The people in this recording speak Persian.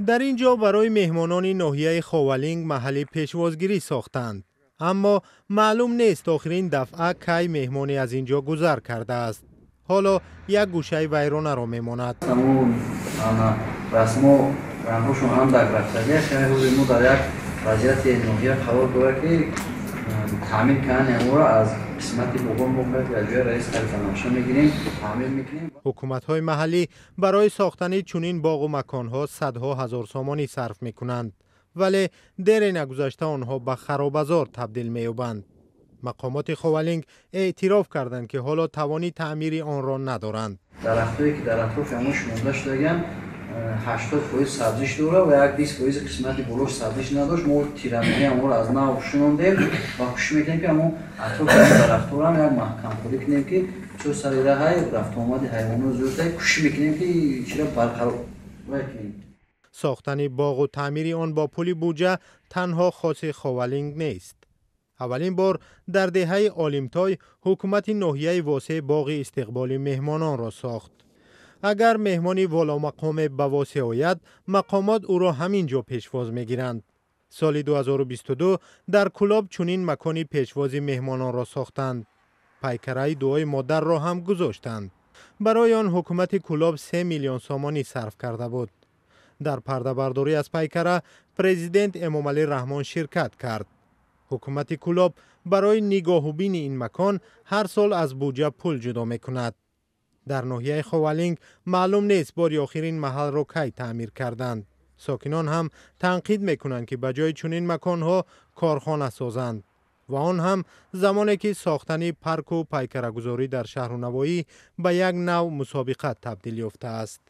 در اینجا برای مهمانان ناحیه خوالینگ محل پیشوازگیری ساختند. اما معلوم نیست آخرین دفعه کی مهمانی از اینجا گذر کرده است. حالا یک گوشه ویرانه را میماند. همون رسم رنگوشون هم در رفتگیه که روی ما در یک وضعیت ناحیه قرار داره که تعمیر کردن امور از قسمتی بگم موقعیت یا جای رئیس خلیفه میگیریم تعمیر میکنیم. حکومت‌های محلی برای ساختن چنین باغ و مکان‌ها صدها هزار سامانی صرف می‌کنند، ولی دیر نگذشته آنها به خرابزار تبدیل می‌یابند. مقامات خوالینگ اعتراف کردند که حالا توانی تعمیر آن را ندارند. درختایی که در اطراف همون مونده شدگن 80% سبزیش داره و یک 20% قسمتی بلوش سبزیش نداشت. ما تیرمینی همون از نو شنوندیم و خوش میکنیم که همون اطراف درخت‌ها هم یک محکم خوری کنیم که چون سر راه رفت آمد حیوانات زیاده خوش میکنیم که چرا برقرار کنیم. ساختن باغ و تعمیر آن با پول بودجه تنها خاص خوالینگ نیست. اولین بار در دهه آلیمتای حکومت ناحیه واسه باغ استقبال مهمانان را ساخت. اگر مهمانی والا مقام به واسه آید، مقامات او را همینجا پیشواز میگیرند. سال 2022 در کلاب چنین مکانی پیشواز مهمانان را ساختند. پیکره دعای مادر را هم گذاشتند. برای آن حکومت کلاب 3 میلیون سامانی صرف کرده بود. در پرده برداری از پیکره پرزیدنت امامعلی رحمان شرکت کرد. حکومت کلاب برای نگاهوبین این مکان هر سال از بودجه پول جدا میکند. در ناحیه خوالینگ معلوم نیست باری آخر این محل را کی تعمیر کردند. ساکنان هم تنقید میکنند که بجای چنین مکانها کارخانه سازند و آن هم زمانی که ساختن پارک و پیکره گذاری در شهر و نواحی به یک نوع مسابقه تبدیل یافته است.